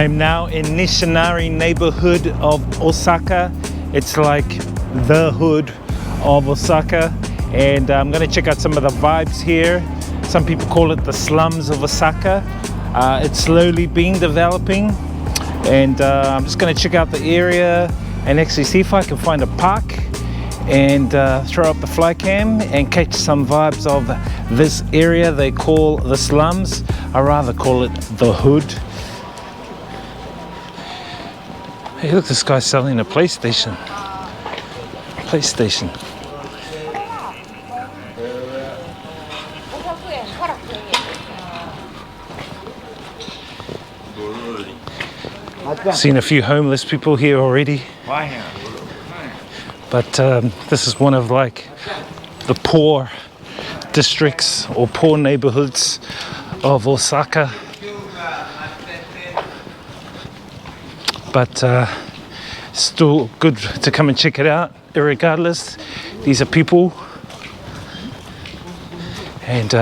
I'm now in Nishinari neighborhood of Osaka. It's like the hood of Osaka, and I'm gonna check out some of the vibes here. Some people call it the slums of Osaka. It's slowly being developing, and I'm just gonna check out the area and actually see if I can find a park and throw up the fly cam and catch some vibes of this area they call the slums. I rather call it the hood. Hey, look, this guy's selling a PlayStation. Seen a few homeless people here already. But this is one of like the poor districts or poor neighborhoods of Osaka. But still good to come and check it out. Irregardless, these are people, and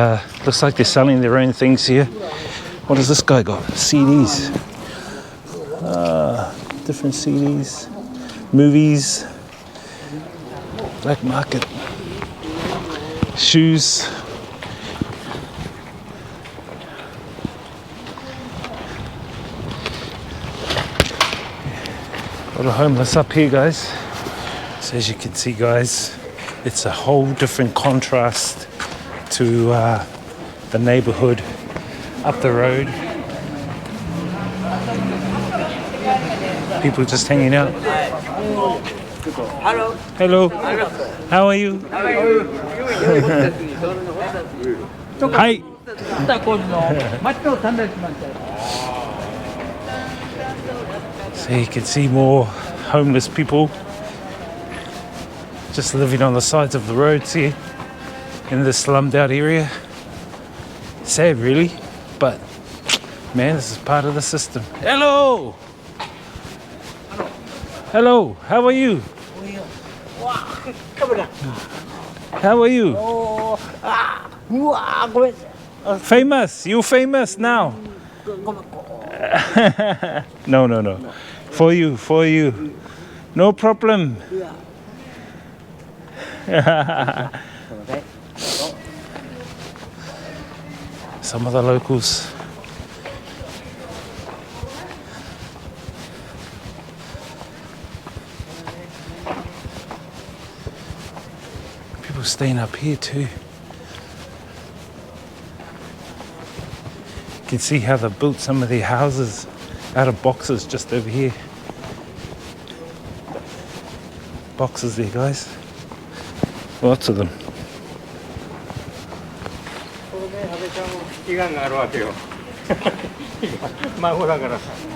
looks like they're selling their own things here. What has this guy got? CDs, different CDs, movies, black market, shoes. A lot of homeless up here, guys. So as you can see, guys, it's a whole different contrast to the neighborhood up the road. People just hanging out. Hello. Hello. How are you? Hi. So you can see more homeless people just living on the sides of the roads here in this slummed out area. Sad, really, but man, this is part of the system. Hello. Hello. How are you? How are you? Famous. You famous now. No. For you. No problem. Some of the locals. People staying up here too. You can see how they built some of their houses out of boxes just over here. Boxes there, guys. Lots of them.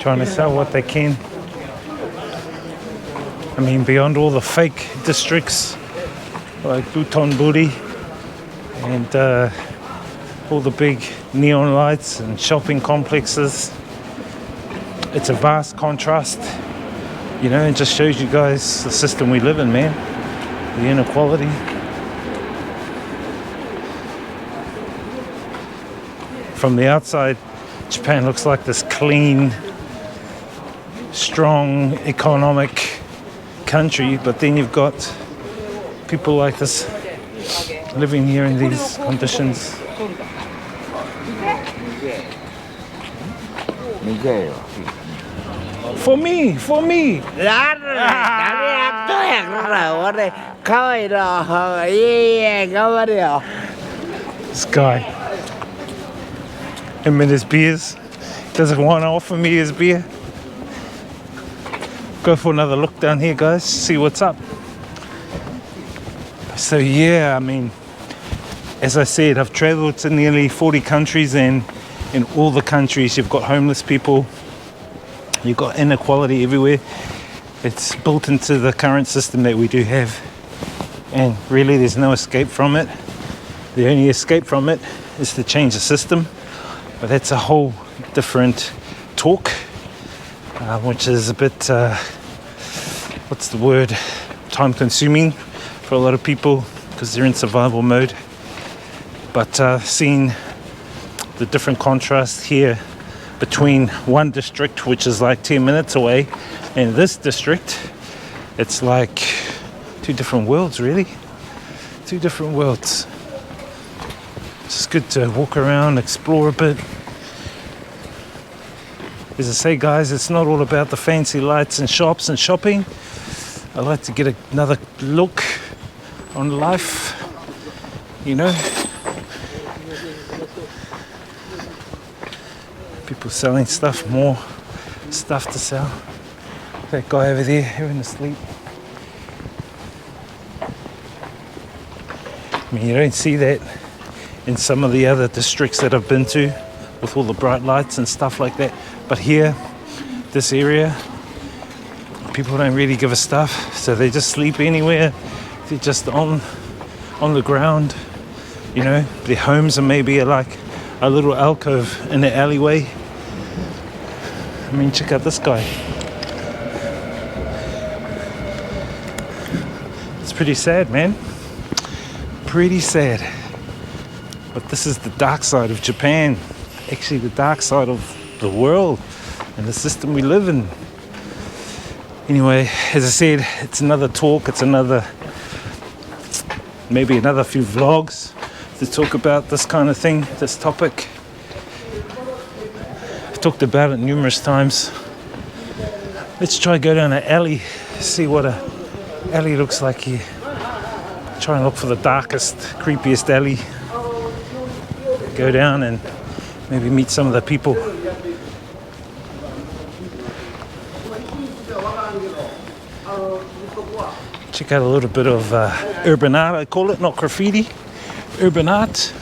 Trying to sell what they can. I mean, beyond all the fake districts like Butonburi and all the big neon lights and shopping complexes. It's a vast contrast, you know, it just shows you guys the system we live in, man. The inequality. From the outside, Japan looks like this clean, strong, economic country, but then you've got people like this living here in these conditions. For me. This guy, him and his beers, doesn't want to offer me his beer. Go for another look down here, guys, see what's up. So yeah, I mean, as I said, I've traveled to nearly 40 countries, and in all the countries you've got homeless people, you've got inequality everywhere. It's built into the current system that we do have, and really there's no escape from it. The only escape from it is to change the system, but that's a whole different talk, which is a bit what's the word, time consuming for a lot of people because they're in survival mode. But seeing the different contrast here between one district, which is like 10 minutes away, and this district. It's like two different worlds, really. Two different worlds. It's just good to walk around, explore a bit. As I say, guys, it's not all about the fancy lights and shops and shopping. I like to get another look on life, you know. People selling stuff, more stuff to sell. That guy over there having a sleep. I mean, you don't see that in some of the other districts that I've been to with all the bright lights and stuff like that. But here, this area, people don't really give a stuff, so they just sleep anywhere. They're just on the ground, you know. Their homes are maybe like a little alcove in the alleyway. I mean, check out this guy. It's pretty sad, man. Pretty sad. But this is the dark side of Japan. Actually, the dark side of the world and the system we live in. Anyway, as I said, it's another talk. It's maybe another few vlogs to talk about this kind of thing, this topic. I've talked about it numerous times. Let's try go down an alley, see what a alley looks like here. Try and look for the darkest, creepiest alley. Go down and maybe meet some of the people. Check out a little bit of urban art, I call it, not graffiti. Urban art.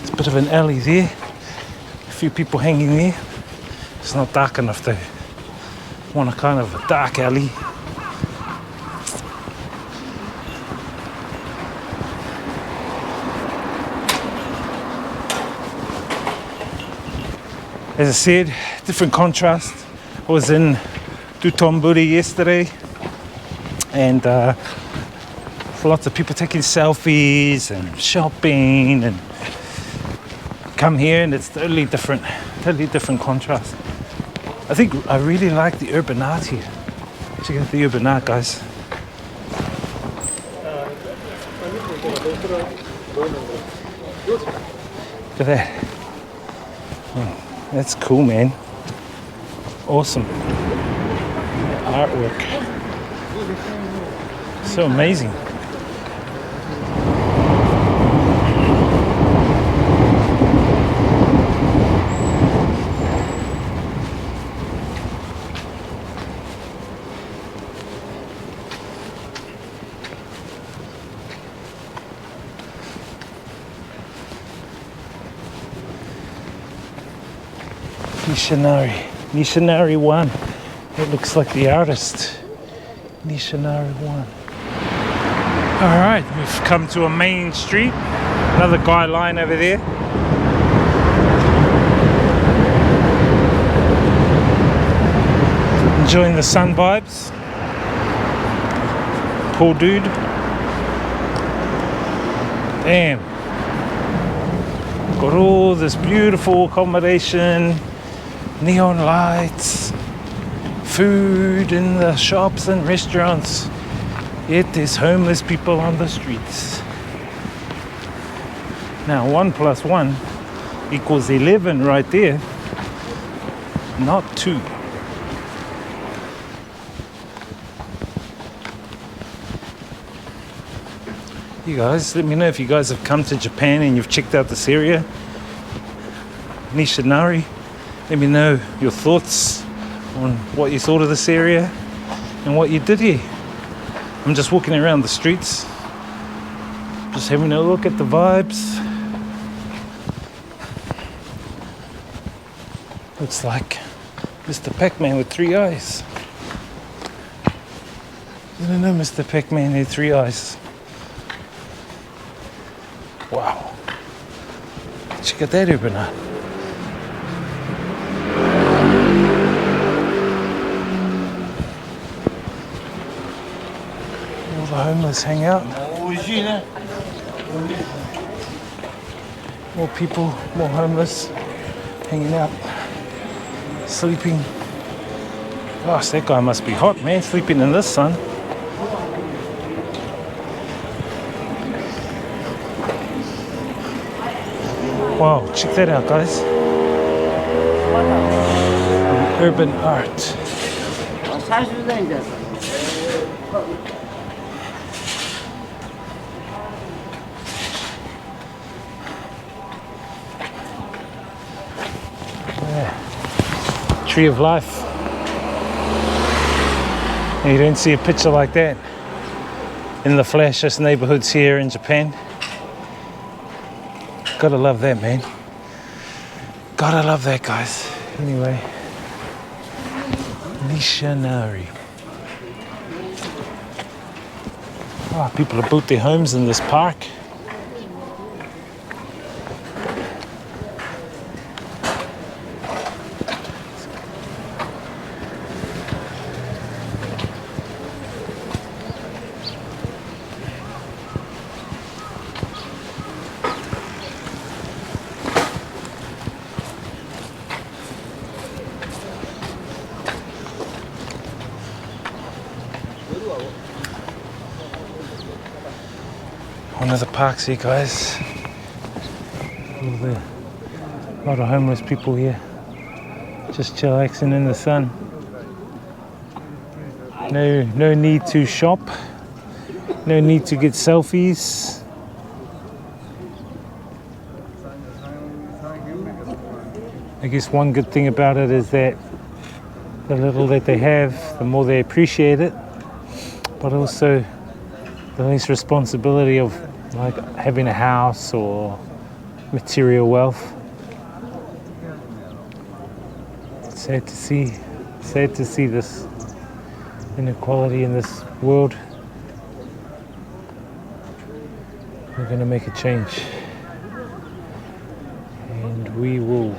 It's a bit of an alley there. A few people hanging there. It's not dark enough though. Want a kind of a dark alley. As I said, different contrast. I was in Dotonbori yesterday, and lots of people taking selfies and shopping, and come here and it's totally different contrast. I think I really like the urban art here. Check out the urban art, guys. Look at that. That's cool, man. Awesome. Artwork. So amazing. Nishinari 1. It looks like the artist. Nishinari 1. Alright, we've come to a main street. Another guy line over there. Enjoying the sun vibes. Poor dude. Damn. Got all this beautiful accommodation. Neon lights, food in the shops and restaurants, yet there's homeless people on the streets. Now 1 + 1 = 11 right there, not 2. You guys, let me know if you guys have come to Japan and you've checked out this area, Nishinari. Let me know your thoughts on what you thought of this area and what you did here. I'm just walking around the streets, just having a look at the vibes. Looks like Mr. Pac-Man with 3 eyes. I don't know, Mr. Pac-Man had 3 eyes. Wow. Check out that urban art. Homeless hang out. More people, more homeless. hanging out, sleeping. Gosh, that guy must be hot, man, sleeping in this sun. Wow, check that out, guys. Urban art. Yeah. Tree of life. And you don't see a picture like that in the flashiest neighborhoods here in Japan. Gotta love that, man. Gotta love that, guys. Anyway, Nishinari. Oh, people have built their homes in this park. One of the parks here, guys. A lot of homeless people here, just chillaxing in the sun. No need to shop. No need to get selfies. I guess one good thing about it is that the little that they have, the more they appreciate it, but also the less responsibility of like having a house or material wealth. It's sad to see this inequality in this world. We're going to make a change, and we will.